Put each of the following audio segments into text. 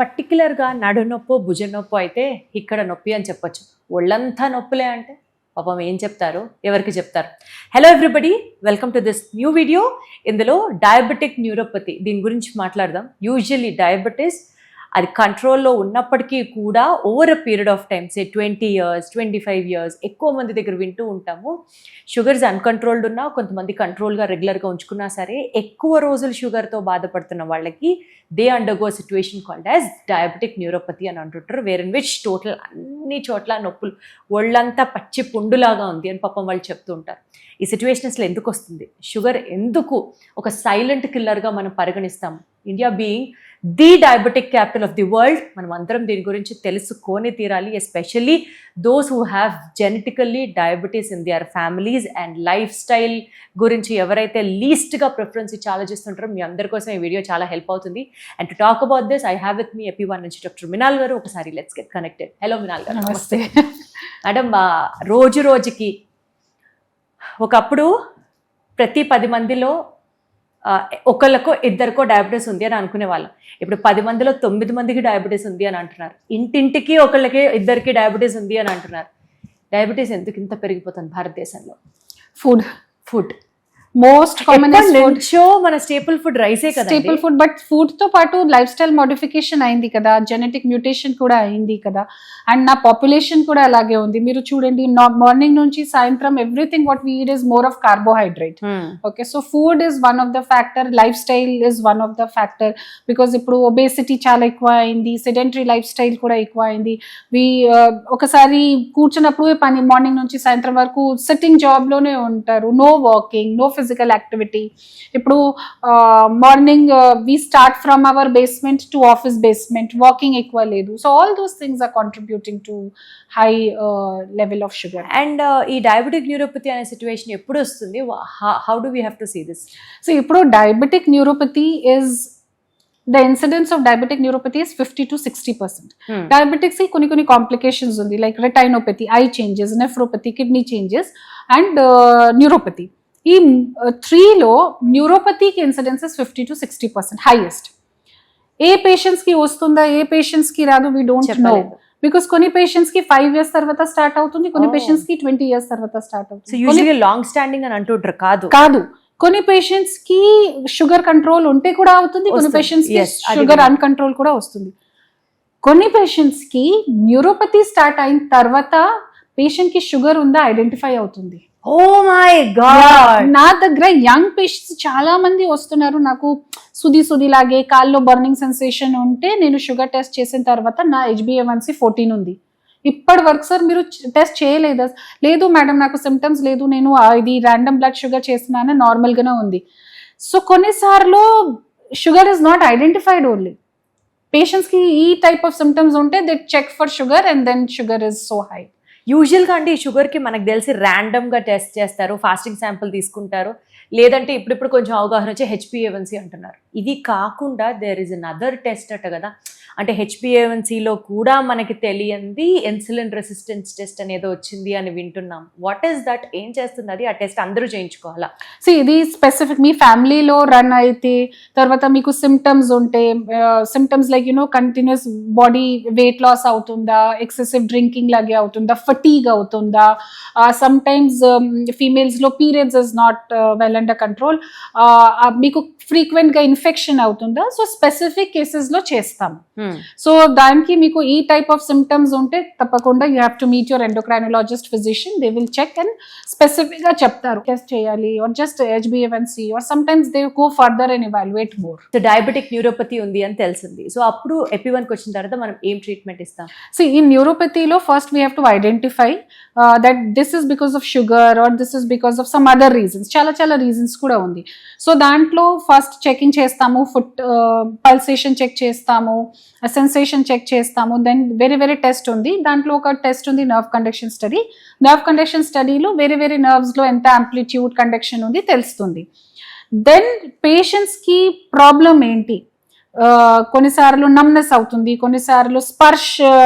పర్టికులర్గా నడునొప్పో భుజం నొప్పో అయితే ఇక్కడ నొప్పి అని చెప్పొచ్చు. ఒళ్ళంతా నొప్పులే అంటే పాపం ఏం చెప్తారు, ఎవరికి చెప్తారు? Hello everybody, welcome to this new video. ఇందులో డయాబెటిక్ న్యూరోపతి దీని గురించి మాట్లాడదాం. యూజువల్లీ డయాబెటీస్ అది కంట్రోల్లో ఉన్నప్పటికీ కూడా over a period of time, say 20 years 25 years ఎక్కువ మంది దగ్గర వింటూ ఉంటాము. షుగర్స్ అన్కంట్రోల్డ్ ఉన్నా, కొంతమంది కంట్రోల్గా రెగ్యులర్గా ఉంచుకున్నా సరే ఎక్కువ రోజులు షుగర్తో బాధపడుతున్న వాళ్ళకి they undergo situation called as diabetic neuropathy అని అంటుంటారు. వేర్ ఇన్ విచ్ టోటల్ అన్ని చోట్ల నొప్పులు, ఒళ్ళంతా పచ్చి పుండులాగా ఉంది అని పాపం వాళ్ళు చెప్తూ ఉంటారు. ఈ సిచ్యువేషన్స్లో ఎందుకు వస్తుంది? షుగర్ ఎందుకు ఒక సైలెంట్ కిల్లర్గా మనం పరిగణిస్తాము? India being the diabetic capital of the world, మనం అందరం దీని గురించి తెలుసుకొని తీరాలి. Especially those who have genetically diabetes in their families and lifestyle గురించి ఎవరైతే లీస్ట్గా ప్రిఫరెన్స్ ఇచ్చి ఆలోచిస్తుంటారో మీ అందరి కోసం ఈ వీడియో చాలా హెల్ప్ అవుతుంది. And to talk about this I have with me EP1 నుంచి డాక్టర్ మినాల్ గారు. ఒకసారి let's get connected. Hello Minnal గారు. నమస్తే మేడం. రోజు రోజుకి ఒకప్పుడు ప్రతి 10 మందిలో ఒకళ్ళకో ఇద్దరికో డయాబెటీస్ ఉంది అని అనుకునే వాళ్ళం. ఇప్పుడు 10 మందిలో 9 మందికి డయాబెటీస్ ఉంది అని అంటున్నారు. ఇంటింటికి ఒకళ్ళకి ఇద్దరికి డయాబెటీస్ ఉంది అని అంటున్నారు. డయాబెటీస్ ఎందుకు ఇంత పెరిగిపోతుంది భారతదేశంలో? ఫుడ్ మోస్ట్ కామన్ నుంచో మన స్టేపుల్ ఫుడ్ రైసే కదా. స్టేపుల్ ఫుడ్, బట్ ఫుడ్ తో పాటు లైఫ్ స్టైల్ మోడిఫికేషన్ అయింది కదా, జెనెటిక్ మ్యూటేషన్ కూడా అయింది కదా, అండ్ నా పాపులేషన్ కూడా అలాగే ఉంది. మీరు చూడండి, మార్నింగ్ నుంచి సాయంత్రం everything what we eat is more of carbohydrate. Okay, so food is one of the factor, life style is one of the factor. Because ఇప్పుడు ఒబేసిటీ చాలా ఎక్కువ అయింది, సెడెంటరీ లైఫ్ స్టైల్ కూడా ఎక్కువ అయింది. ఒకసారి కూర్చున్నప్పుడు పని, మార్నింగ్ నుంచి సాయంత్రం వరకు సిట్టింగ్ జాబ్ లోనే ఉంటారు, no walking, no physical activity. ఇప్పుడు morning we start from our basement to office basement, walking ఎక్కువ లేదు. So all those things are contributing to high level of sugar. And ఈ డయాబెటిక్ న్యూరోపతి అనే situation ఎప్పుడు వస్తుంది? How do we have to see this? So ఇప్పుడు diabetic neuropathy is the incidence of diabetic neuropathy is 50 to 60%. Diabetics ki koni complications undi, like retinopathy, eye changes, nephropathy, kidney changes, and neuropathy. ఈ 3లో neuropathy కి incidence is 50 to 60% highest. A patients కి వస్తుందా, ఏ patients కి రాదు, we don't know. Because కొన్ని patients కి 5 years తర్వాత start అవుతుంది, కొన్ని పేషెంట్స్ కి 20 years తర్వాత స్టార్ట్ అవుతుంది. సో యూజువల్లీ లాంగ్ స్టాండింగ్ అని అంటుంటారు. కాదు, కొన్ని పేషెంట్స్ కి షుగర్ కంట్రోల్ ఉంటే కూడా అవుతుంది, కొన్ని పేషెంట్స్ కి షుగర్ అన్కంట్రోల్ కూడా వస్తుంది. కొన్ని పేషెంట్స్ కి న్యూరోపతి స్టార్ట్ అయిన తర్వాత పేషెంట్ కి షుగర్ ఉందా ఐడెంటిఫై అవుతుంది. ఓ మై గాడ్, నా దగ్గర యంగ్ పేషెంట్స్ చాలా మంది వస్తున్నారు. నాకు సుది లాగే కాల్లో బర్నింగ్ సెన్సేషన్ ఉంటే నేను షుగర్ టెస్ట్ చేసిన తర్వాత నా HbA1c 14 ఉంది. ఇప్పటి వరకు సార్ మీరు టెస్ట్ చేయలేదా? లేదు మేడం, నాకు సిమ్టమ్స్ లేదు, నేను ఇది ర్యాండమ్ బ్లడ్ షుగర్ చేస్తున్నాను, నార్మల్ గానే ఉంది. సో కొన్నిసార్లు sugar is not identified only. Patients కి ఈ టైప్ ఆఫ్ సిమ్టమ్స్ ఉంటే they check for sugar and then sugar is so high. యూజువల్గా అండి షుగర్కి మనకు తెలిసి ర్యాండమ్గా టెస్ట్ చేస్తారు, ఫాస్టింగ్ శాంపుల్ తీసుకుంటారు, లేదంటే ఇప్పుడు కొంచెం అవగాహన వచ్చి HbA1c అంటున్నారు. ఇది కాకుండా there is an other test అట కదా, అంటే HbA1cలో కూడా మనకి తెలియంది ఇన్సులిన్ రెసిస్టెన్స్ టెస్ట్ అనేది వచ్చింది అని వింటున్నాం. What is that? ఏం చేస్తుంది అది? ఆ టెస్ట్ అందరూ చేయించుకోవాలా? సో ఇది స్పెసిఫిక్ మీ ఫ్యామిలీలో రన్ అయితే, తర్వాత మీకు సిమ్టమ్స్ ఉంటే, symptoms like continuous body weight loss అవుతుందా, ఎక్సెసివ్ డ్రింకింగ్ లాగే అవుతుందా, ఫటీగ్ అవుతుందా, సమ్ టైమ్స్ ఫీమేల్స్ లో periods is not well under control, మీకు ఫ్రీక్వెంట్ గా ఇన్ఫెక్షన్ అవుతుందా, సో స్పెసిఫిక్ కేసెస్ లో చేస్తాం. సో దానికి మీకు ఈ టైప్ ఆఫ్ సిమ్టమ్స్ ఉంటే తప్పకుండా you have to meet your endocrinologist physician. They will check and specific గా చెప్తారు టెస్ట్ చేయాలి, or just HbA1c, or some times they go further and evaluate more. So diabetic neuropathy ఉంది అని తెలిసింది. So అప్పుడు EP1కి వచ్చిన తర్వాత మనం ఏం ట్రీట్మెంట్ ఇస్తాం? సో ఈ న్యూరోపతిలో first we have to identify that this is because of sugar or this is because of some other reasons. చాలా రీజన్స్ కూడా ఉంది. సో దాంట్లో ఫస్ట్ చెకింగ్ చేస్తాము, ఫుట్ పల్సేషన్ చెక్ చేస్తాము, సెన్సేషన్ చెక్ చేస్తాము. దెన్ వేరే టెస్ట్ ఉంది. దాంట్లో ఒక టెస్ట్ ఉంది nerve conduction study. Nerve conduction స్టడీలో వేరే నర్వ్స్ లో ఎంత యాంప్లిట్యూడ్ కండక్షన్ ఉంది తెలుస్తుంది. దెన్ పేషెంట్స్ కి ప్రాబ్లం ఏంటి, కొన్నిసార్లు నమ్నెస్ అవుతుంది, కొన్నిసార్లు స్పర్శ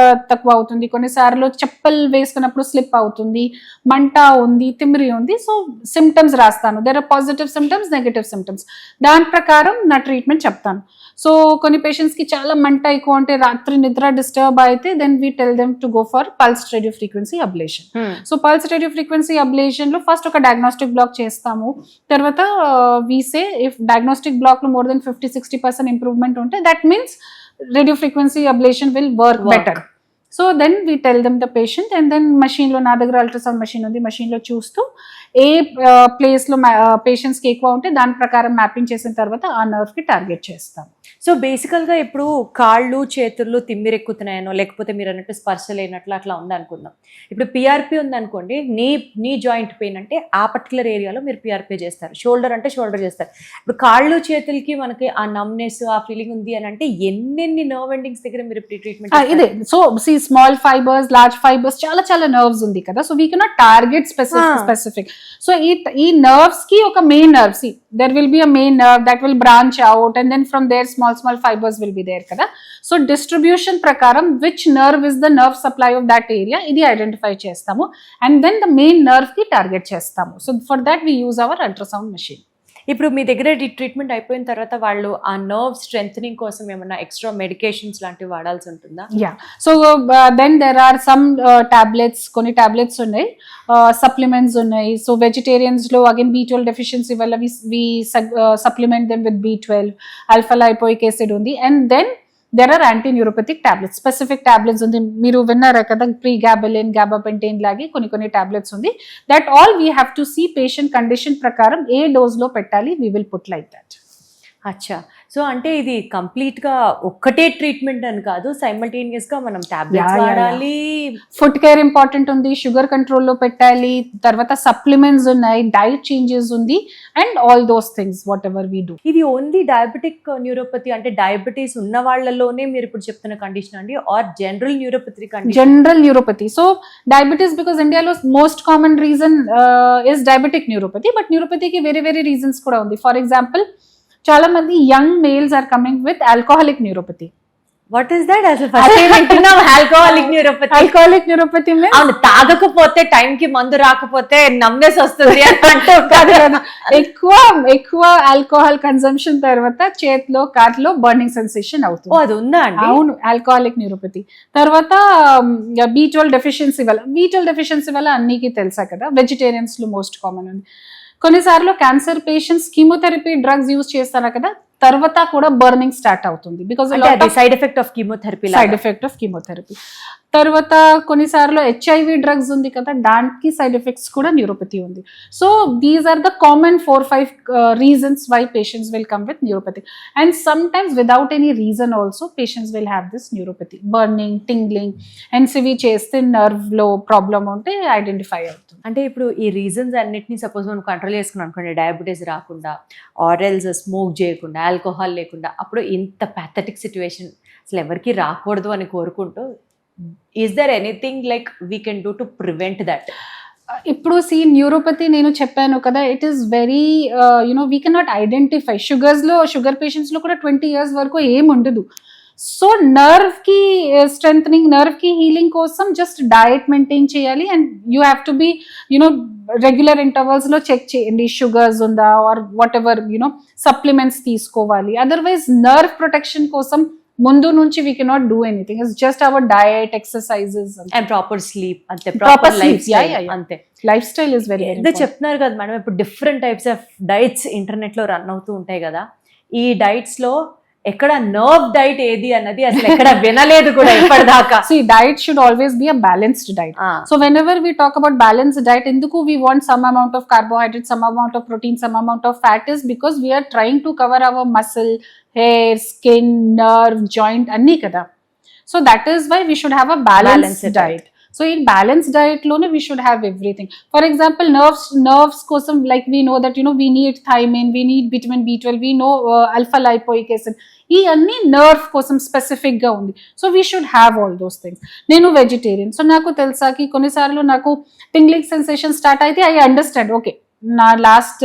తక్కువ అవుతుంది, కొన్నిసార్లు చెప్పులు వేసుకున్నప్పుడు స్లిప్ అవుతుంది, మంట ఉంది, తిమ్మిరి ఉంది. సో సిమ్టమ్స్ రాస్తాను. There are positive symptoms, negative symptoms. దాని ప్రకారం నా ట్రీట్మెంట్ చెప్తాను. సో కొన్ని పేషెంట్స్కి చాలా మంట ఎక్కువ అంటే రాత్రి నిద్ర డిస్టర్బ్ అయితే then we tell them to go for pulse radio frequency ablation. So pulse radio frequency అబ్లేషన్లో ఫస్ట్ ఒక డయాగ్నోస్టిక్ బ్లాక్ చేస్తాము. తర్వాత వీ సే ఇఫ్ డయాగ్నోస్టిక్ బ్లాక్లో మోర్ దెన్ 50-60% ఇంప్రూవ్మెంట్ ఉంటే that means radio frequency ablation will work better. So then we tell them the patient and then మషీన్లో, నా దగ్గర ultrasound machine ఉంది, మషీన్లో చూస్తూ ఏ ప్లేస్లో పేషెంట్స్కి ఎక్కువ ఉంటే దాని ప్రకారం మ్యాపింగ్ చేసిన తర్వాత ఆ నర్వ్కి టార్గెట్ చేస్తాం. సో బేసికల్గా ఇప్పుడు కాళ్ళు చేతులు తిమ్మిరెక్కుతున్నాయనో లేకపోతే మీరు అన్నట్టు స్పర్శ లేనట్లు అట్లా ఉందనుకుందాం. ఇప్పుడు పిఆర్పి ఉందనుకోండి, నీ జాయింట్ పెయిన్ అంటే ఆ పర్టికులర్ ఏరియాలో మీరు పిఆర్పి చేస్తారు, షోల్డర్ అంటే షోల్డర్ చేస్తారు. ఇప్పుడు కాళ్ళు చేతులకి మనకి ఆ నమ్నెస్ ఆ ఫీలింగ్ ఉంది అని అంటే ఎన్నెన్ని నర్వ్ ఎండింగ్స్ దగ్గర మీరు ట్రీట్మెంట్ ఇదే. So see small fibres, large fibres, చాలా చాలా నర్వ్స్ ఉంది కదా. So we cannot target specific. So ఈ నర్వ్స్ కి ఒక main nerve, see there will be a main nerve that will branch out and then from there small fibers will be there kada. So distribution prakaram which nerve is the nerve supply of that area idi identify chestamu and then the main nerve ki target chestamu. So for that we use our ultrasound machine. ఇప్పుడు మీ దగ్గర treatment అయిపోయిన తర్వాత వాళ్ళు ఆ nerve strengthening కోసం ఏమన్నా extra medications లాంటివి వాడాల్సి ఉంటుందా? Yeah. So then there are some tablets, కొన్ని టాబ్లెట్స్ ఉన్నాయి, సప్లిమెంట్స్ ఉన్నాయి. సో వెజిటేరియన్స్ లో అగైన్ B12 డెఫిషియన్సీ వల్ల we supplement them with B12, alpha lipoic acid ఉంది. And then there are anti-neuropathic tablets, specific tablets undi, మీరు విన్నారా కదా, ప్రీగాబెలిన్, గాబాపెంటైన్ లాగే కొన్ని టాబ్లెట్స్ ఉంది. That all we have to see patient condition ప్రకారం ఏ డోస్ లో పెట్టాలి, we will put like that. అచ్చా. సో అంటే ఇది కంప్లీట్ గా ఒక్కటే ట్రీట్మెంట్ అని కాదు, సైమల్టేనియస్ గా మనం టాబ్లెట్స్ వాడాలి. ఫుడ్ కేర్ ఇంపార్టెంట్ ఉంది, షుగర్ కంట్రోల్లో పెట్టాలి, తర్వాత సప్లిమెంట్స్ ఉన్నాయి, డైట్ చేంజెస్ ఉంది and all those things whatever we do. ఇది ఓన్లీ డయాబెటిక్ న్యూరోపతి అంటే డయాబెటీస్ ఉన్న వాళ్ళలోనే మీరు ఇప్పుడు చెప్తున్న కండిషన్ అండి, or general neuropathy condition? General neuropathy. So diabetes because ఇండియాలో most common reason is diabetic neuropathy, but న్యూరోపతికి వేరే రీజన్స్ కూడా ఉంది. ఫర్ ఎగ్జాంపుల్ చాలా మంది young males are coming with alcoholic neuropathy. What is that? అసలు ఫస్ట్ టైం వింటున్నాం alcoholic neuropathy. Alcoholic neuropathy అవును, తాగకపోతే టైం కి మందు రాకపోతే నమ్నెస్ వస్తుంది అంటూ కాదు. ఎక్కువ ఆల్కహాల్ కన్సంప్షన్ తర్వాత చేతిలో కాట్లో బర్నింగ్ సెన్సేషన్ అవుతుంది. అది ఉందా అండి? అవును, ఆల్కహాలిక్ న్యూరోపతి. తర్వాత B12 డెఫిషియన్సీ వల్ల అన్నికి తెలుసా కదా, వెజిటేరియన్స్ లో మోస్ట్ కామన్ ఉంది. కొన్నిసార్లు cancer patients chemotherapy drugs use చేస్తారు కదా, తర్వాత కూడా బర్నింగ్ స్టార్ట్ అవుతుంది because side effect of chemotherapy. తర్వాత కొన్నిసార్లు HIV డ్రగ్స్ ఉంది కదా, దానికి సైడ్ ఎఫెక్ట్స్ కూడా న్యూరోపతి ఉంది. So these are the common 4-5 reasons why patients will come with neuropathy. And some times without any reason also patients will have this neuropathy, burning, tingling, NCV చేస్తే nerve లో problem ఉంటే identify అవుతుంది. అంటే ఇప్పుడు ఈ reasons అన్నిటినీ suppose మనం control చేసుకున్నాం అనుకోండి, డయాబెటీస్ రాకుండా, ఆరెల్స్ స్మోక్ చేయకుండా, ఆల్కహాల్ లేకుండా, అప్పుడు ఇంత ప్యాథటిక్ సిచ్యువేషన్ అసలు ఎవరికి రాకూడదు అని కోరుకుంటూ, is there anything like we can do to prevent that? ఇప్పుడు న్యూరోపతి నేను చెప్పాను కదా, it is very we cannot identify. Sugar patients లో కూడా 20 years వరకు ఏం ఉండదు. సో నర్వ్ కి స్ట్రెంథనింగ్, నర్వ్ కి హీలింగ్ కోసం జస్ట్ డయట్ మెయింటైన్ చేయాలి and you have to be regular intervals లో చెక్ చేయండి షుగర్స్ ఉందా ఆర్ వాట్ ఎవర్ సప్లిమెంట్స్ తీసుకోవాలి. అదర్వైజ్ నర్వ్ ప్రొటెక్షన్ కోసం ముందు నుంచి we cannot do anything. It's just hour diet, exercises and proper sleep, అంతే. Proper life style, అంతే. Life style is very ఏదో చెప్తున్నారు కదా మేడం, ఇప్పుడు different types of diets internet లో రన్ అవుతూ ఉంటాయి కదా, ఈ డైట్స్ లో ఎక్కడ నర్వ్ డైట్ ఏది అన్నది అసలు ఎక్కడ వినలేదు కూడా ఇప్పటిదాకా. See, diet should always be a balanced diet. So whenever we talk about balanced diet, ఎందుకు we want some amount of carbohydrate, some amount of protein, some amount of fat is because we are trying to cover our muscle, hair, skin, nerve, joint అన్నీ కదా. So that is why we should have a balanced diet. So in balanced diet lone we should have everything. For example, nerves kosam, like we know that we need thiamine, we need vitamin B12, we know alpha lipoic acid. ఈ అన్ని nerve కోసం specific గా ఉంది. So we should have all those things. నేను vegetarian, so నాకు తెలుసాకి కొన్నిసార్లు నాకు టింగ్లింగ్ సెన్సేషన్ స్టార్ట్ అయితే ఐ అండర్స్టాండ్, ఓకే నా last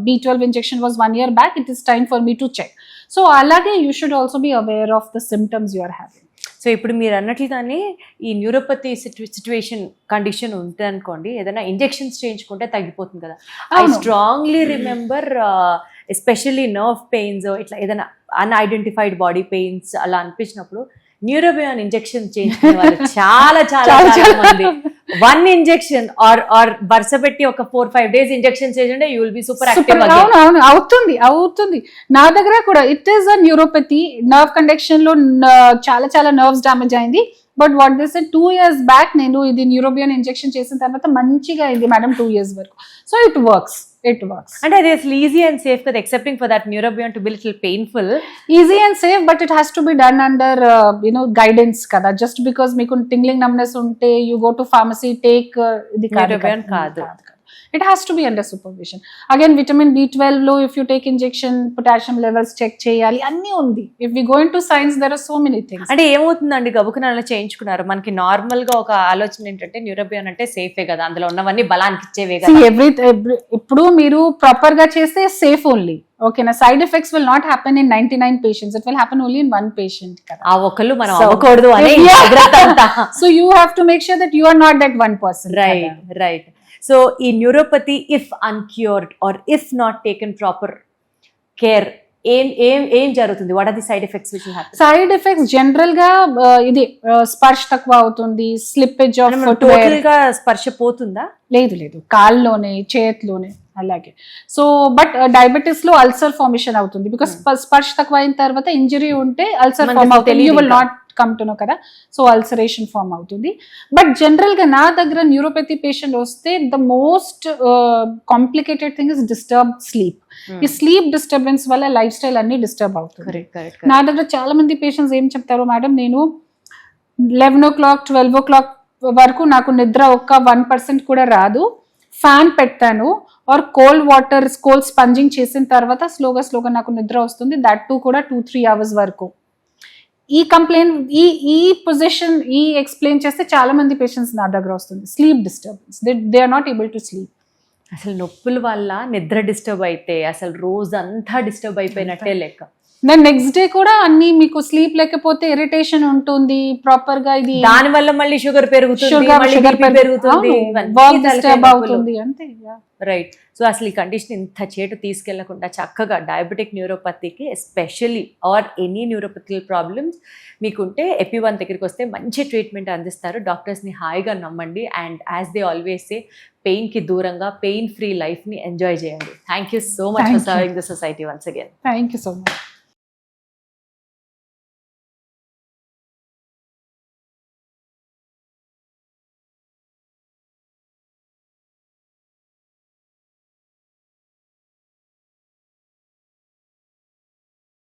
B12 injection was 1 year back, it is time for me to check. So అలాగే you should also be aware of the symptoms you are having. So ఇప్పుడు మీరు అన్నట్లుగానే ఈ neuropathy situation condition ఉంది అనుకోండి, ఏదైనా injections చేయించుకుంటే తగ్గిపోతుంది కదా. I strongly remember especially nerve pains, ఇట్లా ఏదైనా అన్ఐడెంటిఫైడ్ బాడీ పెయిన్స్ అలా అనిపించినప్పుడు న్యూరోబియాన్ ఇంజెక్షన్ చేయించుకునే వాళ్ళు చాలా చాలా చాలా మంది. 1 ఇంజెక్షన్ ఆర్ వరుస పెట్టి ఒక 4-5 days ఇంజెక్షన్ చేయండి, you will be super active. అవును అవుతుంది నా దగ్గర కూడా. It is a neuropathy, nerve conduction లో చాలా చాలా నర్వ్స్ డ్యామేజ్ అయింది. But what this 2 years back నేను ఇది న్యూరోబియాన్ ఇంజెక్షన్ చేసిన తర్వాత మంచిగా అయింది మేడం 2 years వరకు. So it works. అంటే అది అసలు ఈజీ అండ్ సేఫ్ కదా, excepting for that Neurobion to be little painful. Easy and safe, but it has to be done under guidance కదా. జస్ట్ బికాస్ మీకు టింగ్లింగ్ నమ్నెస్ ఉంటే you go to pharmacy take ఇది Neurobion కాదు. It has to be under supervision. Again, vitamin B12 లో if you take injection, potassium levels check చేయాలి, అన్నీ ఉంది. If we go into science, there are so many things. అంటే ఏమవుతుందండి, గబుకున అలా చేయించుకున్నారు, మనకి నార్మల్ గా ఒక ఆలోచన ఏంటంటే న్యూరోబియాన్ అంటే సేఫే కదా, అందులో ఉన్నవన్నీ బలానికి ఇచ్చేవే కదా. ఇప్పుడు మీరు ప్రాపర్ గా చేస్తే సేఫ్ ఓన్లీ. ఓకేనా, side effects will not happen in 99 patients. It will happen only in 1 patient కదా. ఆ ఒకళ్ళు మనం అవ్వకూడదు అనే జాగ్రత్త అంతా. So you have to make sure that you are not that 1%. Right. So ఈ neuropathy if uncured or if not taken proper care ఏం జరుగుతుంది? What are the side effects which will happen? Side effects general గా ఇది స్పర్శ తక్కువ అవుతుంది, slippage of total గా స్పర్శ పోతుందా? లేదు, కాల్లోనే చేతిలోనే అలాగే. సో బట్ డయాబెటీస్ లో అల్సర్ ఫార్మేషన్ అవుతుంది, బికాస్ స్పర్శ తక్కువ అయిన తర్వాత ఇంజరీ ఉంటే అల్సర్ ఫార్మ్ అవుతుంది. You will not come to know కదా. సో అల్సరేషన్ ఫార్మ్ అవుతుంది. బట్ జనరల్ గా నా దగ్గర న్యూరోపతి పేషెంట్ వస్తే the most complicated thing is disturbed sleep. ఈ స్లీప్ డిస్టర్బెన్స్ వల్ల లైఫ్ స్టైల్ అన్ని డిస్టర్బ్ అవుతుంది. నా దగ్గర చాలా మంది పేషెంట్స్ ఏం చెప్తారు, మేడం నేను 11 o'clock 12 o'clock వరకు నాకు నిద్ర ఒక్క 1% కూడా రాదు, ఫ్యాన్ పెడతాను ఆర్ కోల్డ్ స్పంజింగ్ చేసిన తర్వాత స్లోగా నాకు నిద్ర వస్తుంది, దట్ టూ కూడా 2-3 hours వరకు. ఈ కంప్లైంట్ ఈ పొజిషన్ ఎక్స్ప్లెయిన్ చేస్తే చాలా మంది పేషెంట్స్ నా దగ్గర వస్తుంది. Sleep disturbance, they are not able to sleep. అసలు నొప్పుల వల్ల నిద్ర డిస్టర్బ్ అయితే అసలు రోజంతా డిస్టర్బ్ అయిపోయినట్టే లెక్క. నెక్స్ట్ డే కూడా అన్ని మీకు స్లీప్ లేకపోతే ఇరిటేషన్ ఉంటుంది ప్రాపర్ గా. ఇది దాని వల్ల మళ్ళీ షుగర్ పెరుగుతుంది, అంతే. రైట్. సో అసలు ఈ కండిషన్ ఇంత చేటు తీసుకెళ్లకుండా చక్కగా డయాబెటిక్ న్యూరోపతికి ఎస్పెషల్లీ ఆర్ ఎనీ న్యూరోపతికల్ ప్రాబ్లమ్స్ మీకుంటే ఎపి1 దగ్గరికి వస్తే మంచి ట్రీట్మెంట్ అందిస్తారు. డాక్టర్స్ని హాయిగా నమ్మండి and as they always say పెయిన్కి దూరంగా పెయిన్ ఫ్రీ లైఫ్ని ఎంజాయ్ చేయండి. Thank you so much for serving the society once again. Thank you so much.